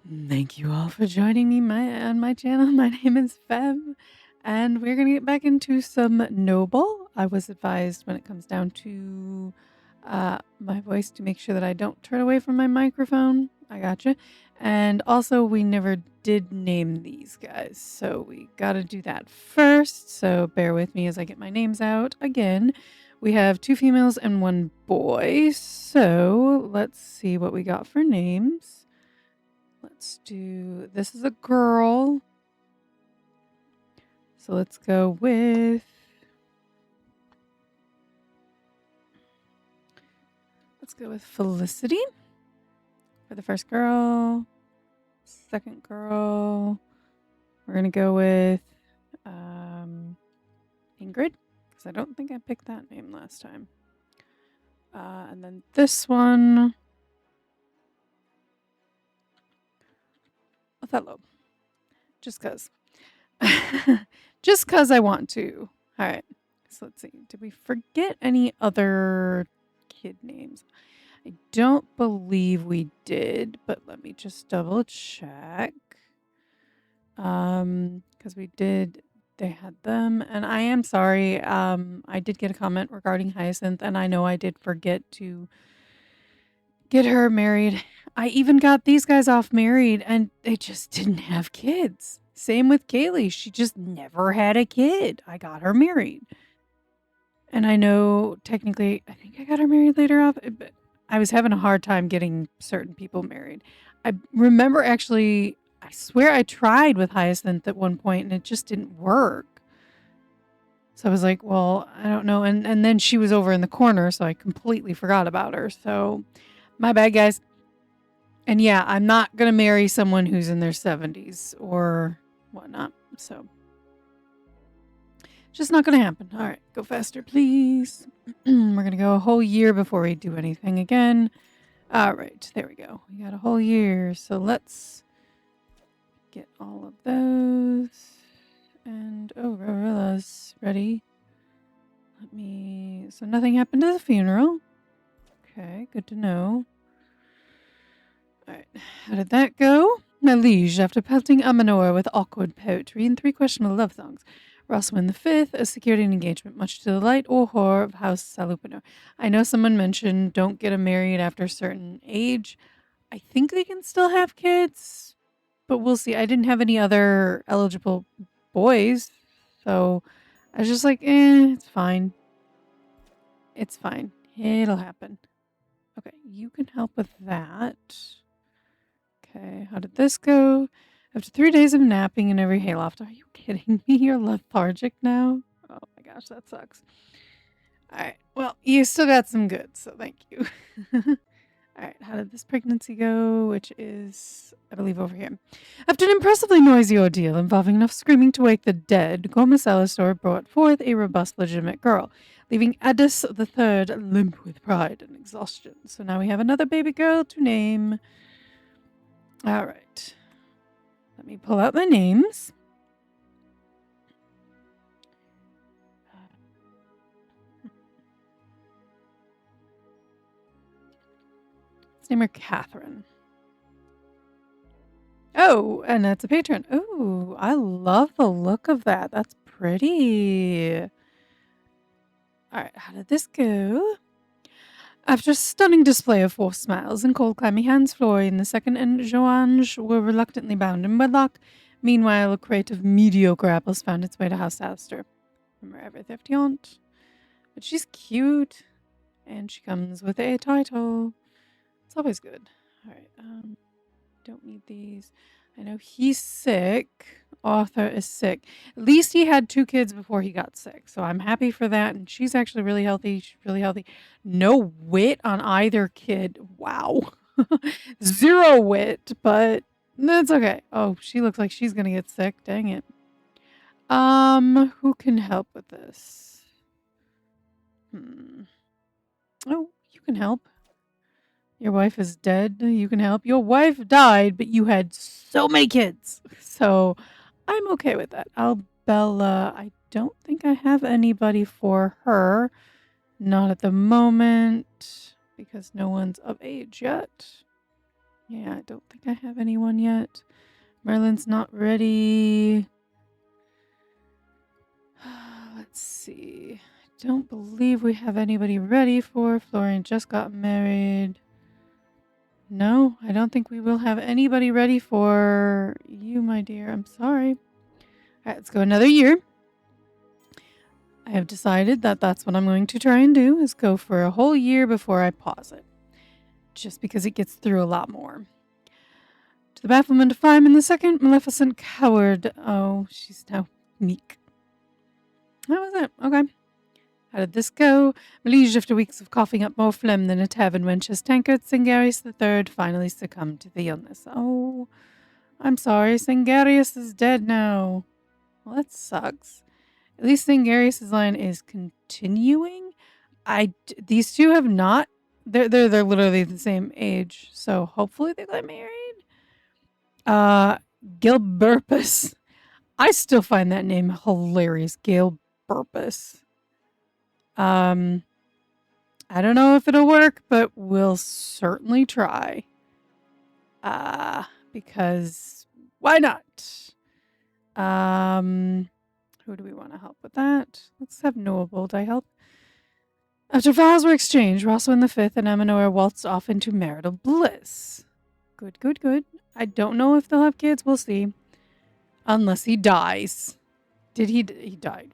Thank you all for joining me on my channel. My name is Fem, and we're going to get back into some Noble. I was advised when it comes down to my voice to make sure that I don't turn away from my microphone. I gotcha. And also, we never did name these guys, so we got to do that first. So bear with me as I get my names out again. We have 2 females and 1 boy. So let's see what we got for names. Let's do, this is a girl. So let's go with, Felicity for the first girl. Second girl, we're going to go with Ingrid, because I don't think I picked that name last time. And then this one, Othello. Just because. Just because I want to. All right. So let's see. Did we forget any other kid names? I don't believe we did, but let me just double check. Because we did, they had them, and I am sorry. I did get a comment regarding Hyacinth, and I know I did forget to get her married. I even got these guys off married, and they just didn't have kids. Same with Kaylee. She just never had a kid. I got her married. And I know technically, I think I got her married later off, but I was having a hard time getting certain people married. I remember actually, I swear I tried with Hyacinth at one point and it just didn't work. So I was like, well, I don't know. And then she was over in the corner, so I completely forgot about her. So my bad, guys. And yeah, I'm not going to marry someone who's in their 70s or whatnot. So just not going to happen. All right, go faster, please. We're going to go a whole year before we do anything again. All right, there we go. We got a whole year. So let's get all of those. And, oh, Rorilla's ready. Let me, so nothing happened to the funeral. Okay, good to know. All right, how did that go? My liege, after pelting Amanor with awkward poetry and 3 questionable love songs, Roswin V has secured an engagement, much to the delight or horror of House Salupinor. I know someone mentioned don't get married after a certain age. I think they can still have kids, but we'll see. I didn't have any other eligible boys, so I was just like, it's fine. It's fine. It'll happen. Okay, you can help with that. Okay, how did this go? After 3 days of napping in every hayloft. Are you kidding me? You're lethargic now? Oh my gosh, that sucks. Alright, well, you still got some good, so thank you. Alright, how did this pregnancy go? Which is, I believe, over here. After an impressively noisy ordeal involving enough screaming to wake the dead, Gormus Alistor brought forth a robust, legitimate girl, leaving Addis the Third limp with pride and exhaustion. So now we have another baby girl to name. All right. Let me pull out my names. Let's name her Catherine. Oh, and that's a patron. Oh, I love the look of that. That's pretty. All right, how did this go? After a stunning display of forced smiles and cold clammy hands, Florian II and Joange were reluctantly bound in wedlock. Meanwhile, a crate of mediocre apples found its way to House Astor. From her ever thrifty aunt. But she's cute, and she comes with a title. It's always good. All right, don't need these. I know he's sick. Arthur is sick. At least he had 2 kids before he got sick, so I'm happy for that. And she's actually really healthy. She's really healthy. No wit on either kid. Wow. 0 wit, but that's okay. Oh, she looks like she's gonna get sick. Dang it. Who can help with this? Oh, you can help. Your wife is dead. You can help. Your wife died, but you had so many kids. So I'm okay with that. Albella, I don't think I have anybody for her. Not at the moment, because no one's of age yet. Yeah, I don't think I have anyone yet. Merlin's not ready. Let's see. I don't believe we have anybody ready for. Florian just got married. No, I don't think we will have anybody ready for you, my dear. I'm sorry. All right, let's go another year. I have decided that that's what I'm going to try and do, is go for a whole year before I pause it. Just because it gets through a lot more. To the bafflement of Fireman the Second, Maleficent Coward. Oh, she's now meek. That was it. Okay. How did this go? Malige, after weeks of coughing up more phlegm than a tavern wench, has tankard Singarius III finally succumbed to the illness. Oh, I'm sorry. Singarius is dead now. Well, that sucks. At least Singarius' line is continuing. These two have not. They're literally the same age, so hopefully they got married. Gilburpus. I still find that name hilarious. Gilburpus. I don't know if it'll work, but we'll certainly try. Because why not? Who do we want to help with that? Let's have Noble die help. After vows were exchanged, Roswin V and Amanora waltzed off into marital bliss. Good, good, good. I don't know if they'll have kids. We'll see. Unless he dies. Did he? He died.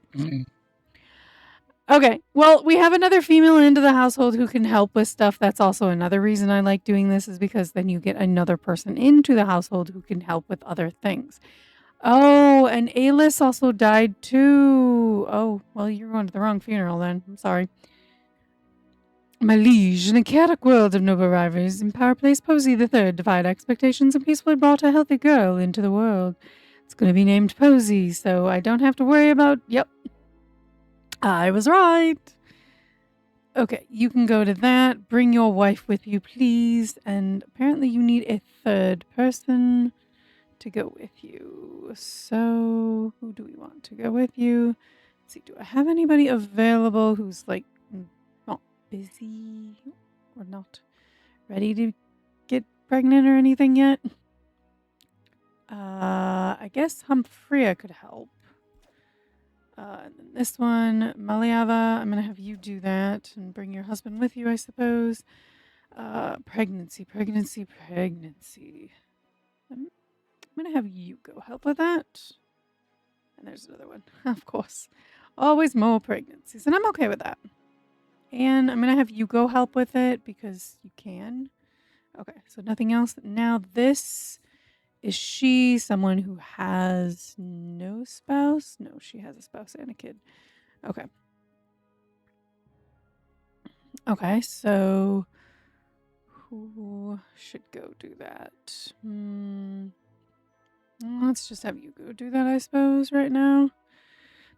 Okay, well, we have another female into the household who can help with stuff. That's also another reason I like doing this, is because then you get another person into the household who can help with other things. Oh, and Alis also died too. Oh, well, you're going to the wrong funeral then. I'm sorry. My liege, in a chaotic world of noble rivalries, in Power Place Posey III defied expectations and peacefully brought a healthy girl into the world. It's going to be named Posey, so I don't have to worry about... Yep. I was right. Okay, you can go to that. Bring your wife with you, please. And apparently you need a third person to go with you. So who do we want to go with you? Let's see, do I have anybody available who's like not busy or not ready to get pregnant or anything yet? I guess Humphrea could help. And then this one, Maliava, I'm going to have you do that and bring your husband with you, I suppose. Pregnancy. I'm going to have you go help with that. And there's another one, of course. Always more pregnancies, and I'm okay with that. And I'm going to have you go help with it because you can. Okay, so nothing else. Now this... Is she someone who has no spouse? No, she has a spouse and a kid. Okay. Okay, so who should go do that? Let's just have you go do that, I suppose, right now.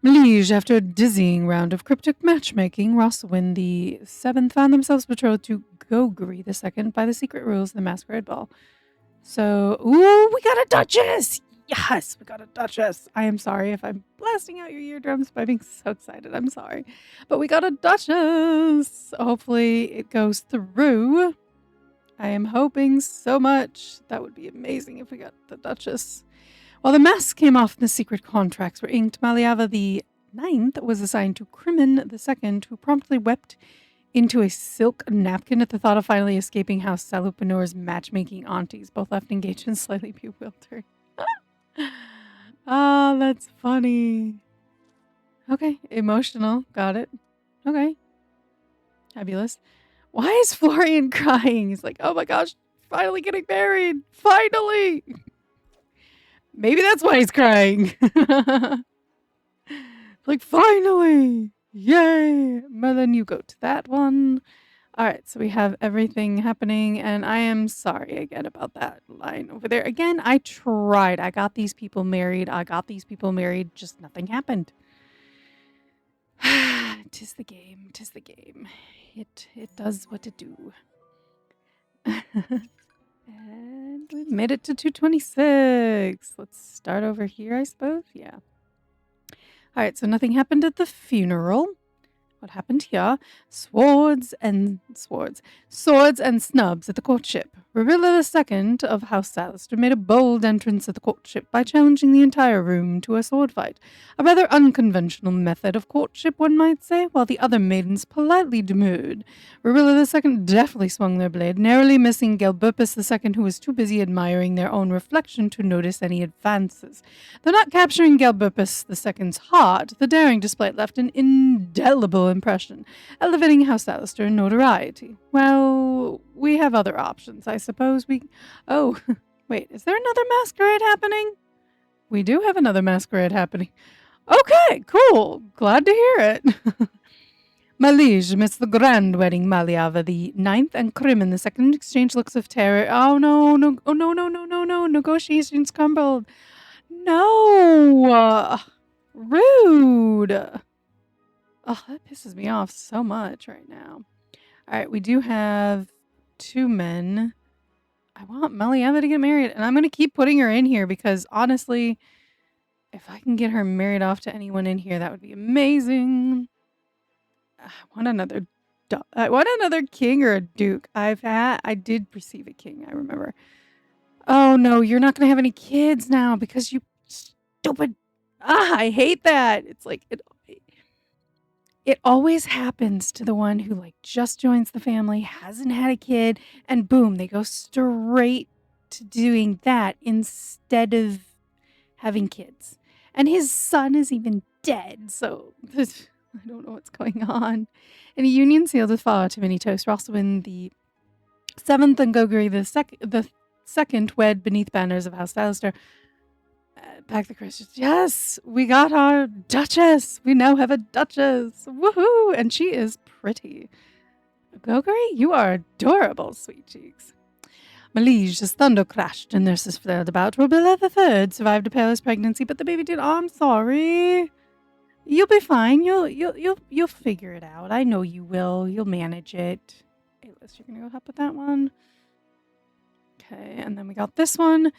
Malige, after a dizzying round of cryptic matchmaking, Roswin the Seventh found themselves betrothed to Gogri the Second by the secret rules of the Masquerade Ball. So, ooh, we got a Duchess! Yes, we got a Duchess. I am sorry if I'm blasting out your eardrums by being so excited. I'm sorry. But we got a Duchess. Hopefully it goes through. I am hoping so much. That would be amazing if we got the Duchess. While the masks came off and the secret contracts were inked, Maliava the Ninth was assigned to Crimin the Second, who promptly wept into a silk napkin at the thought of finally escaping House Salupanor's matchmaking aunties, both left engaged and slightly bewildered. Ah, that's funny. Okay, emotional. Got it. Okay. Fabulous. Why is Florian crying? He's like, oh my gosh, finally getting married. Finally. Maybe that's why he's crying. Like, finally. Yay! But then you go to that one. All right, so we have everything happening, and I am sorry again about that line over there. Again, I tried. I got these people married. Just nothing happened. Tis the game. It does what it do. And we've made it to 226. Let's start over here, I suppose. Yeah. All right, so nothing happened at the funeral. What happened here? Swords and snubs at the courtship. Rarilla II of House Salister made a bold entrance at the courtship by challenging the entire room to a sword fight. A rather unconventional method of courtship, one might say, while the other maidens politely demurred. Rarilla II deftly swung their blade, narrowly missing Gelburpus II, who was too busy admiring their own reflection to notice any advances. Though not capturing Gelburpus II's heart, the daring display left an indelible impression, elevating House Alistair in notoriety. Well, we have other options, I suppose. Oh, wait, is there another masquerade happening? We do have another masquerade happening. Okay, cool. Glad to hear it. My liege, amidst the grand wedding, Maliava the ninth and Crimin the second exchange looks of terror. Oh no, no. Negotiations crumbled. No! Rude! Oh, that pisses me off so much right now. Alright, we do have 2 men. I want Melieva to get married, and I'm going to keep putting her in here because, honestly, if I can get her married off to anyone in here, that would be amazing. I want another king or a duke. I did perceive a king, I remember. Oh no, you're not going to have any kids now because you stupid. I hate that. It's like it always happens to the one who like just joins the family, hasn't had a kid, and boom, they go straight to doing that instead of having kids. And his son is even dead, so I don't know what's going on. In a union sealed with far too many toasts, Rosalind the 7th and Goguri the second wed beneath banners of House Alistair. Back the Christians. Yes, we got our Duchess. We now have a Duchess. Woohoo! And she is pretty. Goguri, you are adorable, sweet cheeks. My liege, as thunder crashed and nurses flared about, Robilla III survived a perilous pregnancy, but the baby did. Oh, I'm sorry. You'll be fine. You'll figure it out. I know you will. You'll manage it. Hey, Liz, you're gonna go help with that one. Okay, and then we got this one.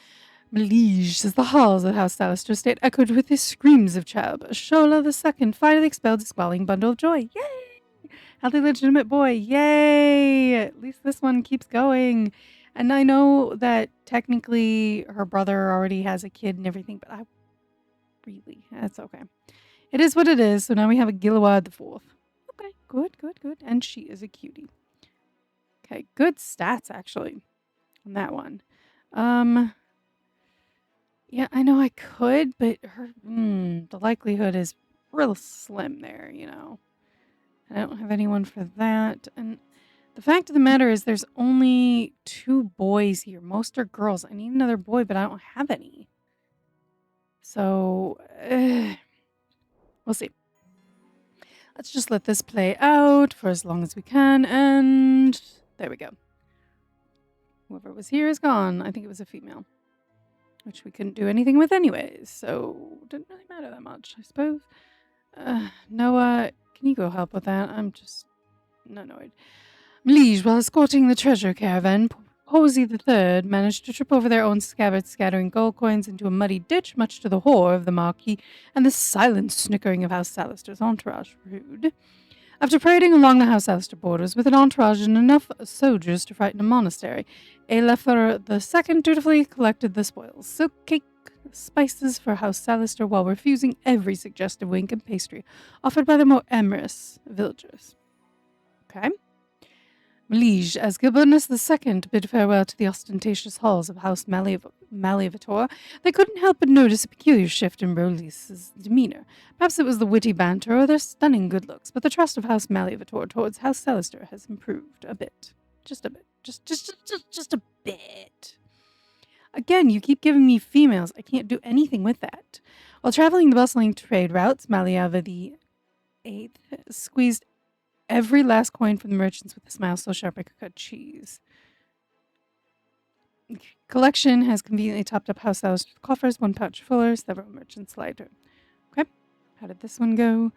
Liege, as the halls of House Alistair State echoed with his screams of childbirth, Shola II finally expelled a squalling bundle of joy. Yay! Healthy legitimate boy. Yay! At least this one keeps going. And I know that technically her brother already has a kid and everything, but that's okay. It is what it is. So now we have a Gilawad IV. Okay, good. And she is a cutie. Okay, good stats actually on that one. Yeah, I know I could, but the likelihood is real slim there, you know. I don't have anyone for that. And the fact of the matter is there's only 2 boys here. Most are girls. I need another boy, but I don't have any. So, we'll see. Let's just let this play out for as long as we can. And there we go. Whoever was here is gone. I think it was a female. Which we couldn't do anything with anyways, so didn't really matter that much, I suppose. Noah, can you go help with that? I'm just annoyed. Liege, while escorting the treasure caravan, Posey III managed to trip over their own scabbards, scattering gold coins into a muddy ditch, much to the horror of the Marquis and the silent snickering of House Alistair's entourage. Rude. After parading along the House Alistair borders with an entourage and enough soldiers to frighten a monastery, Aelefur II dutifully collected the spoils, silk cake, spices for House Alistair, while refusing every suggestive wink and pastry offered by the more amorous villagers. Okay. Liege, as Gilbernus II bid farewell to the ostentatious halls of House Malevator, they couldn't help but notice a peculiar shift in Rolis's demeanor. Perhaps it was the witty banter or their stunning good looks, but the trust of House Malevator towards House Alistair has improved a bit. Just a bit. Just a bit. Again, you keep giving me females. I can't do anything with that. While traveling the bustling trade routes, Maliava the 8th squeezed every last coin from the merchants with a smile so sharp I could cut cheese. Collection has conveniently topped up House Alistair's coffers, 1 pouch fuller, several merchants lighter. Okay, how did this one go?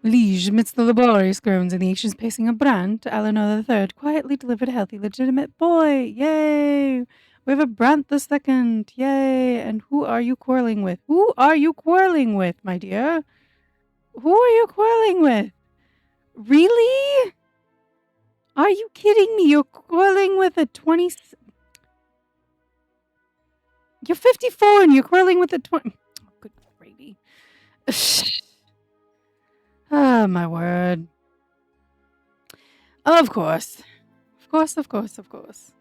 Liege, amidst the laborious groans and the anxious pacing of Brant, Eleanor III quietly delivered a healthy, legitimate boy. Yay! We have a Brant II. Yay! And who are you quarreling with? Who are you quarreling with, my dear? Who are you quarreling with? Really? Are you kidding me? You're quarreling with a 20... You're 54 and you're quarreling with a 20... Oh, good gravy. Oh, my word. Of course. Of course.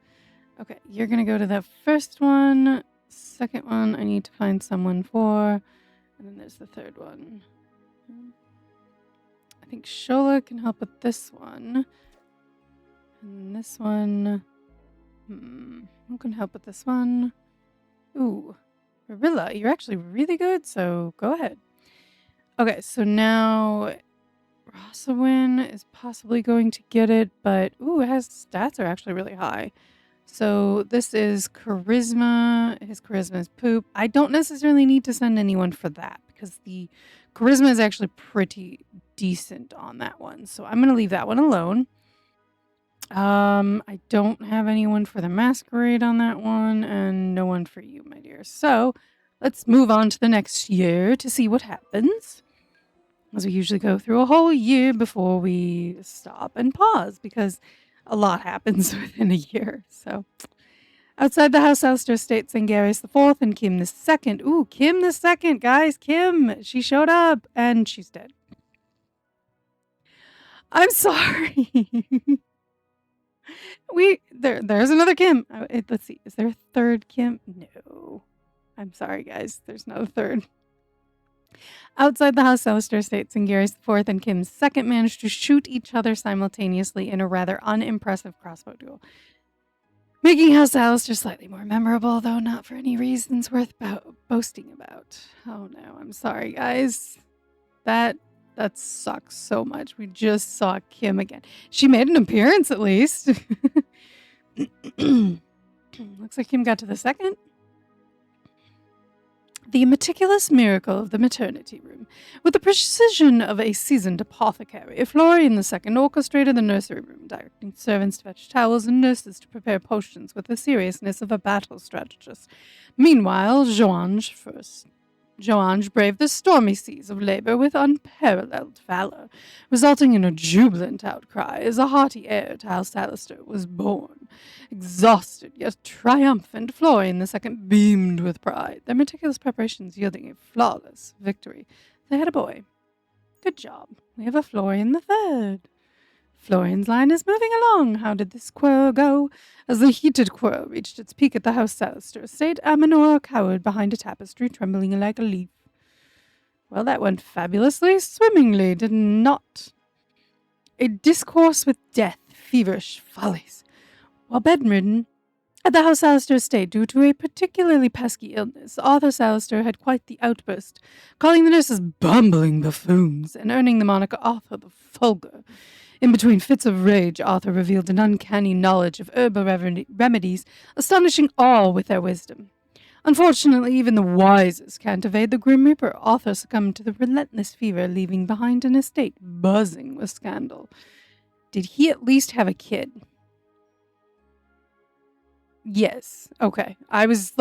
Okay, you're going to go to that first one. Second one, I need to find someone for. And then there's the third one. I think Shola can help with this one. And this one... who can help with this one? Ooh, Marilla, you're actually really good, so go ahead. Okay, so now Rosawin is possibly going to get it, but ooh, it has stats are actually really high. So this is charisma. His charisma is poop. I don't necessarily need to send anyone for that because the charisma is actually pretty decent on that one. So I'm going to leave that one alone. I don't have anyone for the masquerade on that one and no one for you, my dear. So let's move on to the next year to see what happens. As we usually go through a whole year before we stop and pause because a lot happens within a year. So outside the house, Alistair states Sangaris the Fourth and Kim the Second. Ooh, Kim the Second, guys. Kim, she showed up and she's dead. I'm sorry. There's another Kim. Let's see. Is there a third Kim? No. I'm sorry, guys. There's not a third. Outside the house, Alistair states Sangaris the Fourth and Kim's Second managed to shoot each other simultaneously in a rather unimpressive crossbow duel. Making House Alistair slightly more memorable, though not for any reasons worth boasting about. Oh no, I'm sorry, guys. That sucks so much. We just saw Kim again. She made an appearance at least. Looks like Kim got to the second. The meticulous miracle of the maternity room. With the precision of a seasoned apothecary, Florian II orchestrated the nursery room, directing servants to fetch towels and nurses to prepare potions with the seriousness of a battle strategist. Meanwhile, Joange braved the stormy seas of labor with unparalleled valor, resulting in a jubilant outcry as a hearty heir to House Alistair was born. Exhausted yet triumphant, Florian II beamed with pride, their meticulous preparations yielding a flawless victory. They had a boy. Good job. We have a Florian III. Florian's line is moving along. How did this quarrel go? As the heated quarrel reached its peak at the House Alistair estate, Amanor cowered behind a tapestry, trembling like a leaf. Well, that went fabulously swimmingly, did not. A discourse with death, feverish follies. While bedridden at the House Alistair estate due to a particularly pesky illness, Arthur Alistair had quite the outburst, calling the nurses bumbling buffoons and earning the moniker Arthur the Vulgar. In between fits of rage, Arthur revealed an uncanny knowledge of herbal remedies, astonishing all with their wisdom. Unfortunately, even the wisest can't evade the Grim Reaper. Arthur succumbed to the relentless fever, leaving behind an estate buzzing with scandal. Did he at least have a kid? Yes. Okay. I was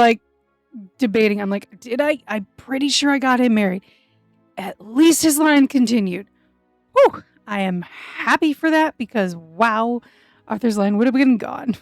debating. I'm like, did I? I'm pretty sure I got him married. At least his line continued. Whew. I am happy for that because, wow, Arthur's line would have been gone.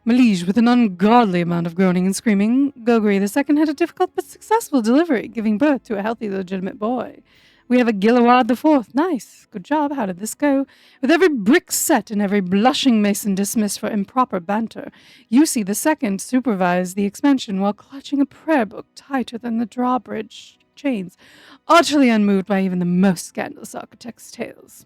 Malige, with an ungodly amount of groaning and screaming, Gogri II had a difficult but successful delivery, giving birth to a healthy, legitimate boy. We have a Gilawad IV. Nice. Good job. How did this go? With every brick set and every blushing mason dismissed for improper banter, Yusi II supervised the expansion while clutching a prayer book tighter than the drawbridge chains, utterly unmoved by even the most scandalous architect's tales.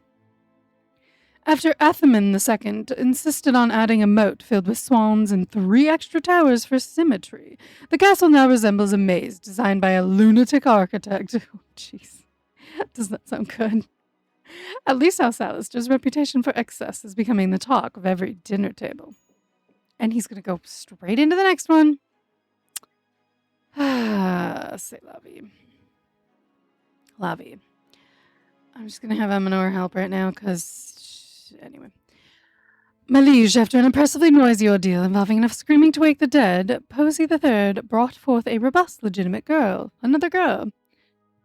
After Athaman II insisted on adding a moat filled with swans and 3 extra towers for symmetry, the castle now resembles a maze designed by a lunatic architect. Oh, jeez. Does that sound good? At least House Alistair's reputation for excess is becoming the talk of every dinner table. And he's going to go straight into the next one. C'est la vie. La vie. I'm just going to have Amanor help right now because... Anyway. Malige, after an impressively noisy ordeal involving enough screaming to wake the dead, Posey III brought forth a robust, legitimate girl. Another girl.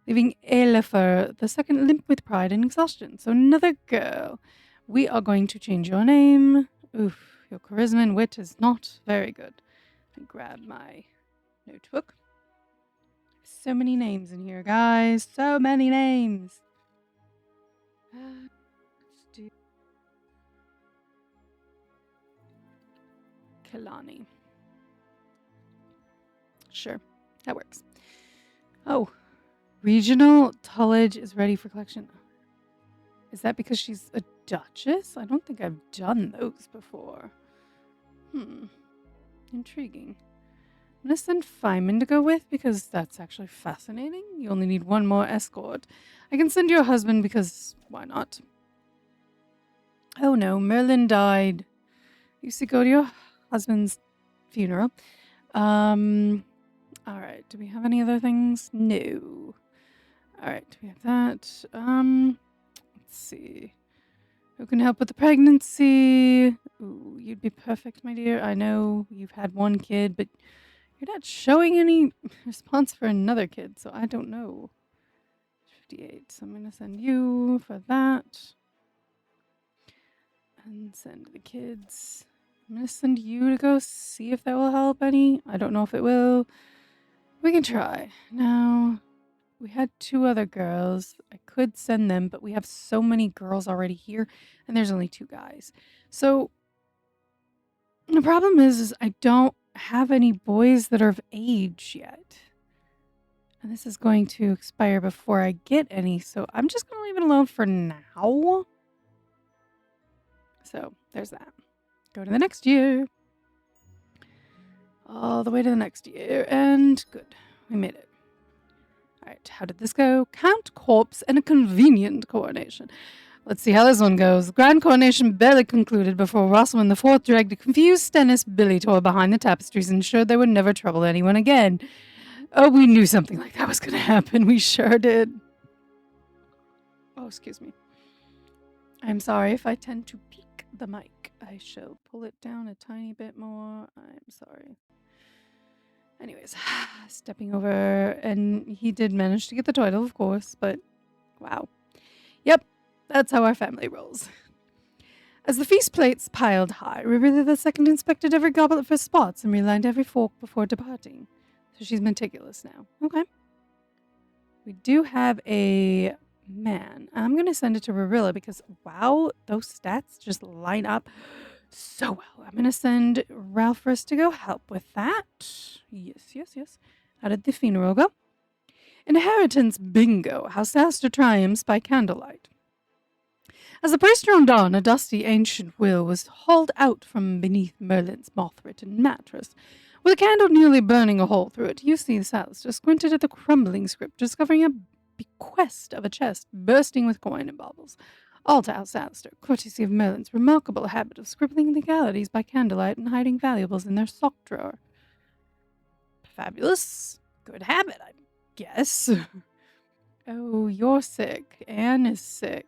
leaving Elifer the second limp with pride and exhaustion. So another girl. We are going to change your name. Oof, your charisma and wit is not very good. I grab my notebook. So many names in here, guys. So many names. Let's do Kalani. Sure, that works. Oh, regional tullage is ready for collection. Is that because she's a duchess? I don't think I've done those before. Intriguing. I'm going to send Feynman to go with because that's actually fascinating. You only need one more escort. I can send your husband because why not? Oh no, Merlin died. You used to go to your husband's funeral. Alright, do we have any other things? No. Alright, we have that. Let's see. Who can help with the pregnancy? Ooh, you'd be perfect, my dear. I know you've had one kid, but you're not showing any response for another kid, so I don't know. 58, so I'm going to send you for that. And send the kids. I'm going to send you to go see if that will help any. I don't know if it will. We can try. Now, we had 2 other girls. I could send them, but we have so many girls already here, and there's only 2 guys. So, the problem is I don't have any boys that are of age yet. And this is going to expire before I get any, so I'm just going to leave it alone for now. So, there's that. Go to the next year. All the way to the next year, and good. We made it. Alright, how did this go? Count, corpse, and a convenient coronation. Let's see how this one goes. The grand coronation barely concluded before Rosalind IV dragged a confused Stennis Billy toy behind the tapestries and ensured they would never trouble anyone again. Oh, we knew something like that was going to happen. We sure did. Oh, excuse me. I'm sorry if I tend to peek the mic. I shall pull it down a tiny bit more. I'm sorry. Anyways, stepping over, and he did manage to get the title, of course, but wow. Yep, that's how our family rolls. As the feast plates piled high, River the second inspected every goblet for spots and relined every fork before departing. So she's meticulous now. Okay. We do have a man. I'm going to send it to Rarilla because, wow, those stats just line up so well. I'm going to send Ralph first to go help with that. Yes. How did the funeral go? Inheritance bingo. How Saster triumphs by candlelight. As the priest droned on, a dusty ancient will was hauled out from beneath Merlin's moth-written mattress. With a candle nearly burning a hole through it, Eustace Alistair squinted at the crumbling script, discovering a bequest of a chest bursting with coin and baubles. All to House Alistair, courtesy of Merlin's remarkable habit of scribbling legalities by candlelight and hiding valuables in their sock drawer. Fabulous. Good habit, I guess. Oh, you're sick. Anne is sick.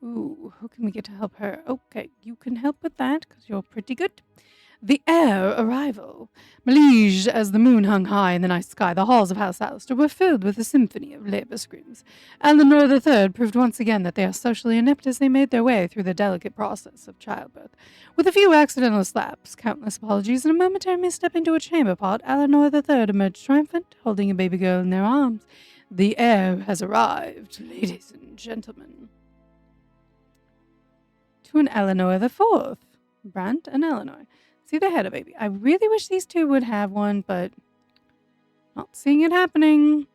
Ooh, who can we get to help her? Okay, you can help with that, because you're pretty good. The heir arrival. Malige, as the moon hung high in the night sky, the halls of House Alistair were filled with a symphony of labour screams. Eleanor III proved once again that they are socially inept as they made their way through the delicate process of childbirth. With a few accidental slaps, countless apologies, and a momentary misstep into a chamber pot, Eleanor III emerged triumphant, holding a baby girl in their arms. The heir has arrived, ladies and gentlemen. To an Eleanor IV. Brant and Eleanor. See, they had a baby. I really wish these 2 would have one, but not seeing it happening.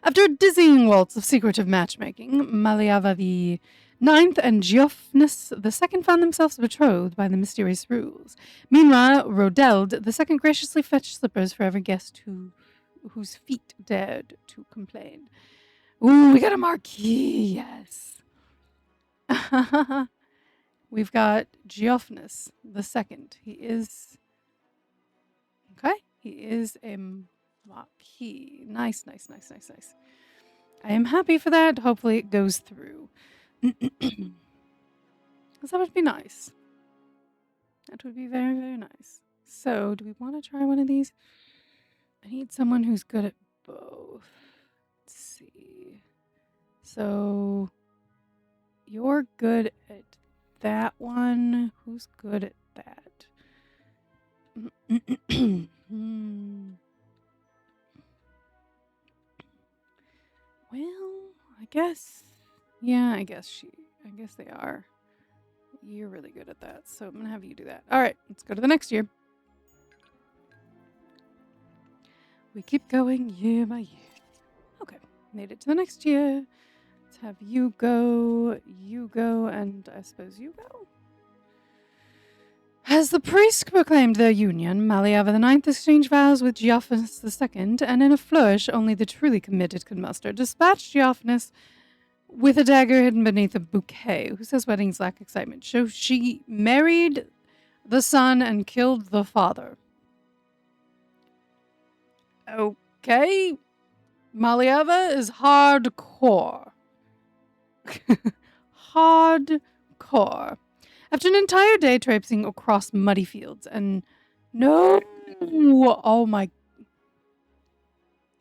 After a dizzying waltz of secretive matchmaking, Maliava the Ninth and Geoffnus the Second found themselves betrothed by the mysterious rules. Meanwhile, Rodeld the Second graciously fetched slippers for every guest whose feet dared to complain. Ooh, we got a marquee, yes. We've got Geoffnus the Second. He is a marquis. Nice. I am happy for that. Hopefully it goes through. Because that would be nice. That would be very, very nice. So, do we want to try one of these? I need someone who's good at both. let's see. So you're good at that one. Who's good at that? Well, I guess. Yeah, I guess they are. You're really good at that, so I'm gonna have you do that. All right, let's go to the next year. We keep going year by year. Okay, made it to the next year. Let's have you go, and I suppose you go. As the priests proclaimed their union, Maliava IX exchanged vows with Geophanes II, and in a flourish only the truly committed could muster, dispatched Geophanes with a dagger hidden beneath a bouquet. Who says weddings lack excitement? So she married the son and killed the father. Okay. Maliava is hardcore. Hardcore. After an entire day traipsing across muddy fields and oh my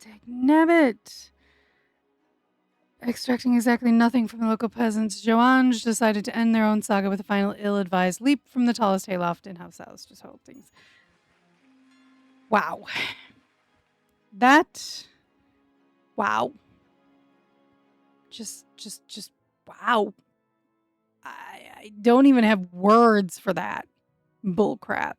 dagnabbit. Extracting exactly nothing from the local peasants, Joange decided to end their own saga with a final ill-advised leap from the tallest hayloft in House House. Just hold things. Wow. Wow. Just wow. I don't even have words for that bullcrap.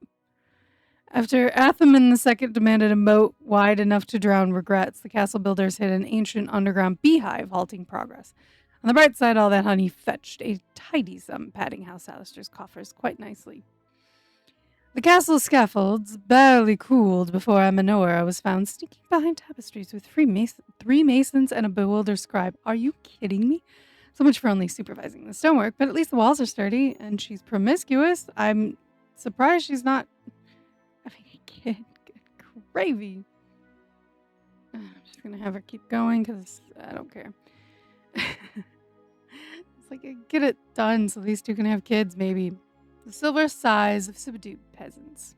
After Athaman II demanded a moat wide enough to drown regrets, the castle builders hid an ancient underground beehive halting progress. On the bright side, all that honey fetched a tidy sum, padding House Alistair's coffers quite nicely. The castle scaffolds barely cooled before Amanora was found sneaking behind tapestries with three masons and a bewildered scribe. Are you kidding me? So much for only supervising the stonework, but at least the walls are sturdy, and she's promiscuous. I'm surprised she's not having a kid. Good gravy. I'm just going to have her keep going because I don't care. It's like, get it done so these two can have kids, maybe. The silver sighs of subdued peasants.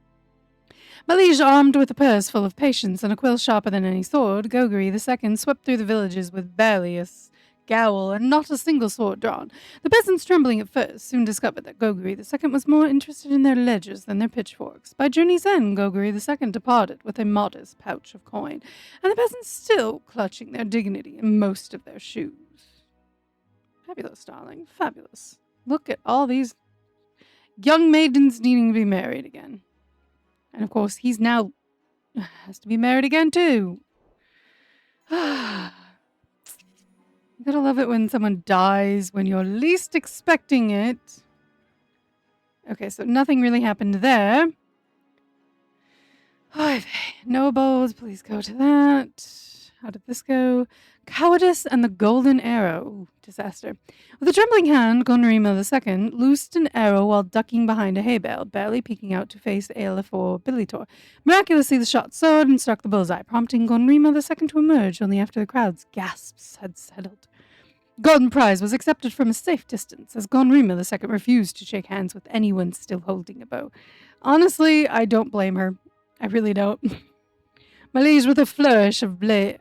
Malige, armed with a purse full of patience and a quill sharper than any sword, Goguri II swept through the villages with barely a scowl and not a single sword drawn. The peasants, trembling at first, soon discovered that Goguri II was more interested in their ledgers than their pitchforks. By journey's end, Goguri II departed with a modest pouch of coin, and the peasants still clutching their dignity in most of their shoes. Fabulous, darling, fabulous. Look at all these young maidens needing to be married again. And of course, he's now has to be married again, too. You gotta love it when someone dies when you're least expecting it. Okay, so nothing really happened there. Nobles, please go to that. How did this go? Cowardice and the golden arrow. Ooh, disaster. With a trembling hand, Gonrima II loosed an arrow while ducking behind a hay bale, barely peeking out to face Aelif or Bilitor. Miraculously, the shot soared and struck the bullseye, prompting Gonrima II to emerge only after the crowd's gasps had settled. Golden prize was accepted from a safe distance, as Gonrima II refused to shake hands with anyone still holding a bow. Honestly, I don't blame her. I really don't. Malige, with a flourish of blade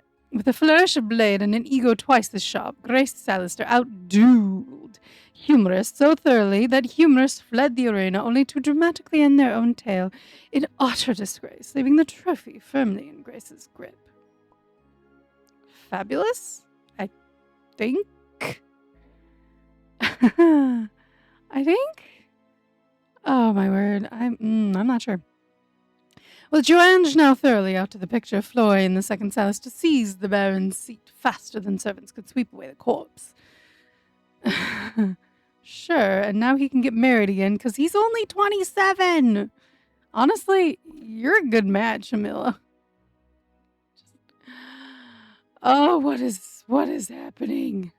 and an ego twice as sharp, Grace Salister outdueled Humorous so thoroughly that Humorous fled the arena only to dramatically end their own tale in utter disgrace, leaving the trophy firmly in Grace's grip. Fabulous? I think? I think? Oh my word, I'm not sure. With Joange now thoroughly out of the picture, Floy and the second Salister seized the Baron's seat faster than servants could sweep away the corpse. Sure, and now he can get married again because he's only 27. Honestly, you're a good match, Amila. Oh, what is happening?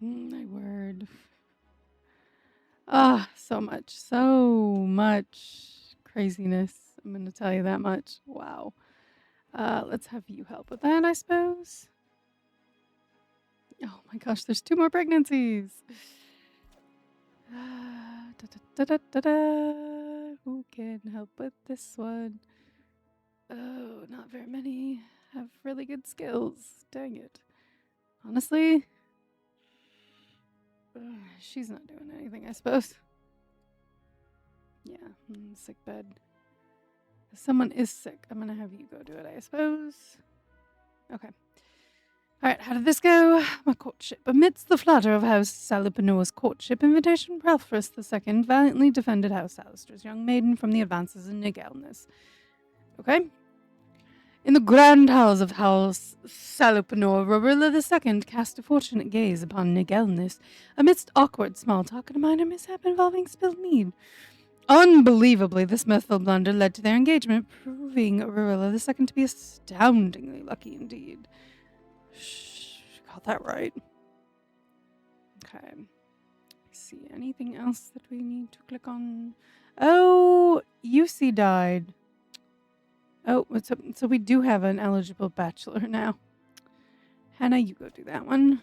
My word. Ah, so much craziness. I'm going to tell you that much. Wow. Let's have you help with that, I suppose. Oh my gosh, there's 2 more pregnancies. Who can help with this one? Oh, not very many. have really good skills. Dang it. Honestly, she's not doing anything, I suppose. Yeah, sick bed. If someone is sick, I'm gonna have you go do it, I suppose. Okay. Alright, how did this go? My courtship. Amidst the flutter of House Salupanoa's courtship invitation, Prelfrus II valiantly defended House Alistair's young maiden from the advances in Nigelness. Okay. In the grand halls of House Salupanoa, Rorilla II cast a fortunate gaze upon Nigelness, amidst awkward small talk and a minor mishap involving spilled mead. Unbelievably, this mirthful blunder led to their engagement, proving Rorilla II to be astoundingly lucky indeed. Shh, got that right. Okay. See, anything else that we need to click on? Oh, UC died. Oh, so we do have an eligible bachelor now. Hannah, you go do that one.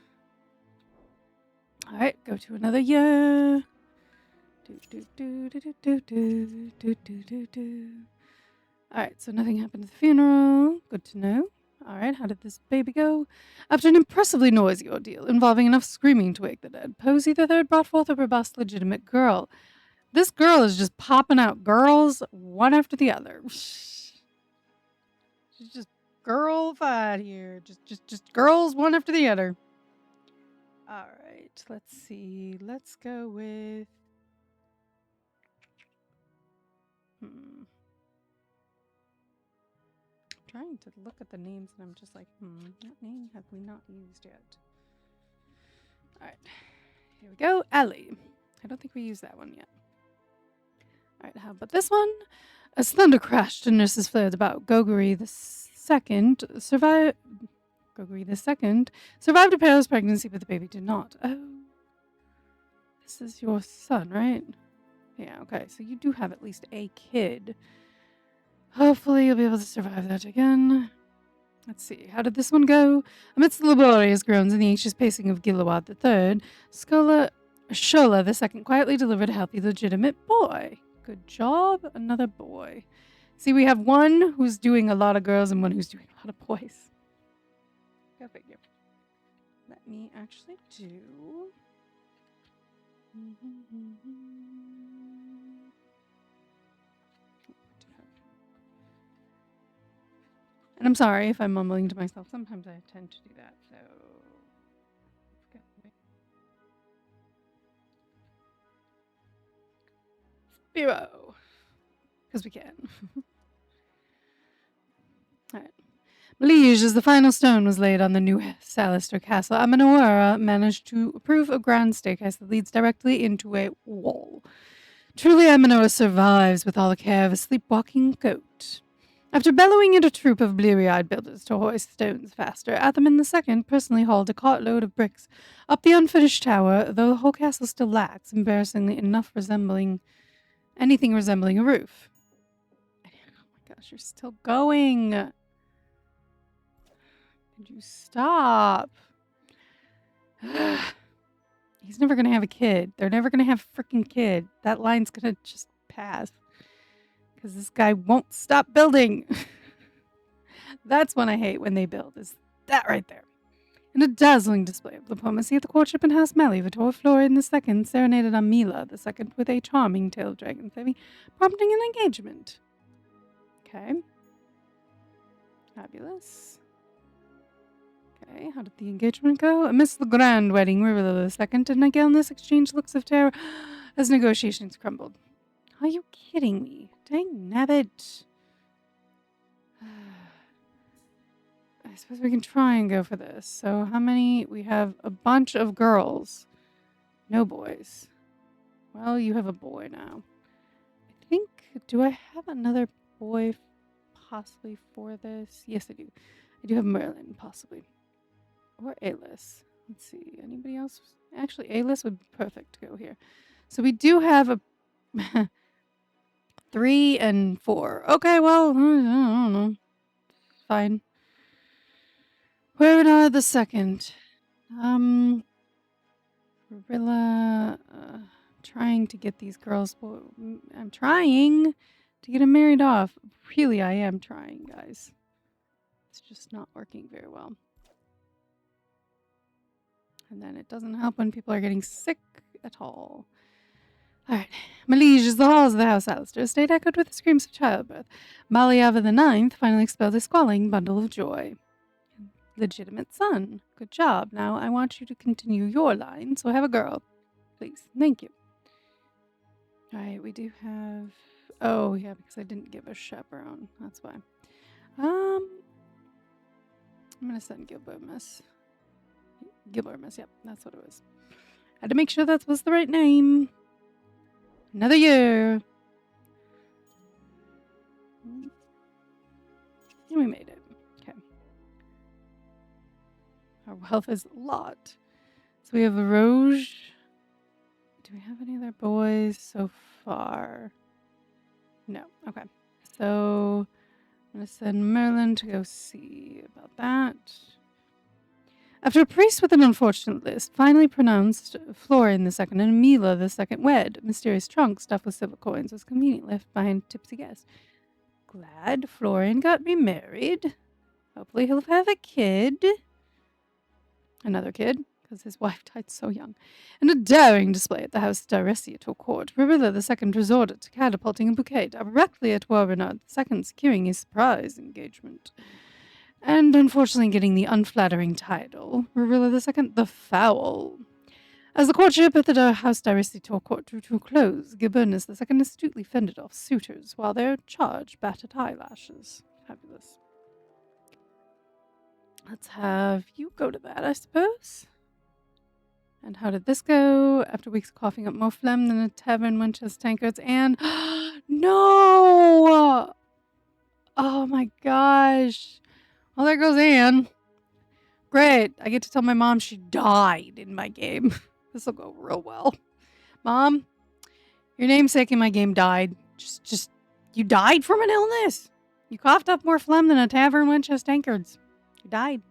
All right, go to another year. All right, so nothing happened at the funeral. Good to know. All right, how did this baby go? After an impressively noisy ordeal involving enough screaming to wake the dead, Posey III brought forth a robust, legitimate girl. This girl is just popping out girls one after the other. She's just girl-fied here. Just girls one after the other. All right, let's see. Let's go with... Trying to look at the names and I'm just like, what name have we not used yet? Alright, here we go. Ellie. I don't think we used that one yet. Alright, how about this one? As thunder crashed and nurses flared about, Gogory II survived a perilous pregnancy, but the baby did not. Oh, this is your son, right? Yeah, okay, so you do have at least a kid. Hopefully you'll be able to survive that again. Let's see, how did this one go? Amidst the laborious groans and the anxious pacing of Gilawad III, Shola II quietly delivered a healthy, legitimate boy. Good job, another boy. See, we have one who's doing a lot of girls and one who's doing a lot of boys. Go figure. Let me actually do... And I'm sorry if I'm mumbling to myself. Sometimes I tend to do that, so... Spiro! Because we can. Alright. Liege, as the final stone was laid on the new Salister castle, Amenora managed to approve a grand staircase that leads directly into a wall. Truly, Amenora survives with all the care of a sleepwalking goat. After bellowing at a troop of bleary-eyed builders to hoist stones faster, Athaman II personally hauled a cartload of bricks up the unfinished tower, though the whole castle still lacks, embarrassingly enough, anything resembling a roof. Oh my gosh, you're still going! Could you stop? He's never gonna have a kid. They're never gonna have a freaking kid. That line's gonna just pass. Because this guy won't stop building. That's when I hate when they build, is that right there. In a dazzling display of diplomacy at the courtship in House Malivator, Florian II serenaded Amila II with a charming tailed dragon theme, prompting an engagement. Okay. Fabulous. Okay, how did the engagement go? Amidst the grand wedding, Rivilla II and Nigelness exchanged looks of terror as negotiations crumbled. Are you kidding me? Dang nabbit. I suppose we can try and go for this. So how many? We have a bunch of girls. No boys. Well, you have a boy now. I think, do I have another boy possibly for this? Yes, I do. I do have Merlin, possibly. Or Alis. Let's see. Anybody else? Actually, Alis would be perfect to go here. So we do have a... 3 and 4. Okay, well, I don't know. Fine. Where are the second? Gorilla, trying to get these girls. I'm trying to get them married off. Really, I am trying, guys. It's just not working very well. And then it doesn't help when people are getting sick at all. All right. My lieges, the halls of the house Alistair estate echoed with the screams of childbirth. Maliava the Ninth finally expelled a squalling bundle of joy. Legitimate son. Good job. Now I want you to continue your line, so have a girl. Please. Thank you. All right, we do have... Oh, yeah, because I didn't give a chaperone. That's why. I'm going to send Gilbermus. Gilbermus, yep, that's what it was. Had to make sure that was the right name. Another year. And we made it. Okay. Our wealth is a lot. So we have Roge. Do we have any other boys so far? No. Okay. So I'm going to send Merlin to go see about that. After a priest with an unfortunate list finally pronounced Florian II and Mila II wed, a mysterious trunk stuffed with silver coins was conveniently left behind tipsy guest. Glad Florian got remarried. Hopefully he'll have a kid. Another kid, because his wife died so young. In a daring display at the house Diresiator court, Marilla II resorted to catapulting a bouquet directly at Warbernard II, securing a surprise engagement. And unfortunately getting the unflattering title, Marilla II the Foul. As the courtship at the house Diresiator court drew to a close, Gilbernus II astutely fended off suitors while their charge batted eyelashes. Fabulous. Let's have you go to that, I suppose. And how did this go? After weeks of coughing up more phlegm than a tavern Winchester tankards and... No! Oh my gosh. Well, there goes Anne. Great. I get to tell my mom she died in my game. This will go real well. Mom, your namesake in my game died. Just, you died from an illness. You coughed up more phlegm than a tavern Winchester tankards. You died.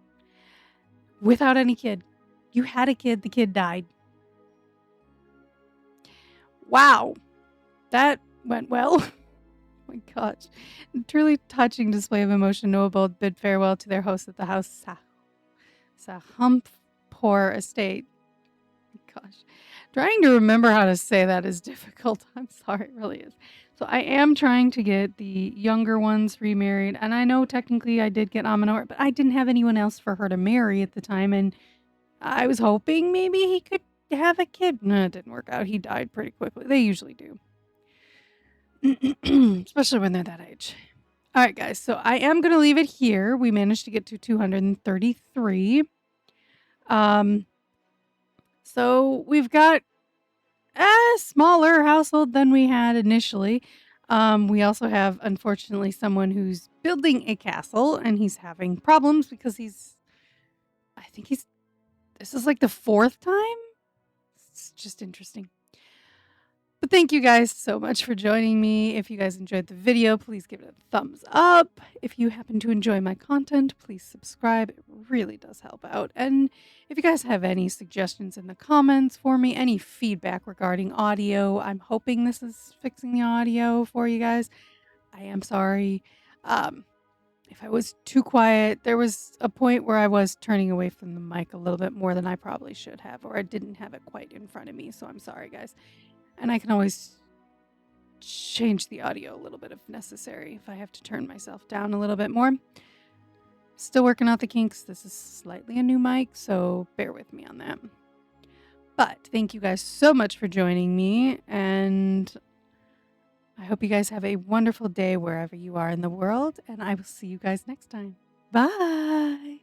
Without any kid. You had a kid, the kid died. Wow. That went well. Oh my gosh. A truly touching display of emotion. Noah both bid farewell to their host at the house Sahumpor estate. Gosh. Trying to remember how to say that is difficult. I'm sorry, it really is. So I am trying to get the younger ones remarried. And I know technically I did get Amanor, but I didn't have anyone else for her to marry at the time. And I was hoping maybe he could have a kid. No, it didn't work out. He died pretty quickly. They usually do. Especially when they're that age. All right, guys. So I am going to leave it here. We managed to get to 233. So we've got a smaller household than we had initially. We also have, unfortunately, someone who's building a castle and he's having problems because this is like the fourth time. It's just interesting. But thank you guys so much for joining me. If you guys enjoyed the video, please give it a thumbs up. If you happen to enjoy my content, please subscribe. It really does help out. And if you guys have any suggestions in the comments for me, any feedback regarding audio, I'm hoping this is fixing the audio for you guys. I am sorry. If I was too quiet, there was a point where I was turning away from the mic a little bit more than I probably should have, or I didn't have it quite in front of me, so I'm sorry, guys. And I can always change the audio a little bit if necessary, if I have to turn myself down a little bit more. Still working out the kinks. This is slightly a new mic, so bear with me on that. But thank you guys so much for joining me, and I hope you guys have a wonderful day wherever you are in the world, and I will see you guys next time. Bye!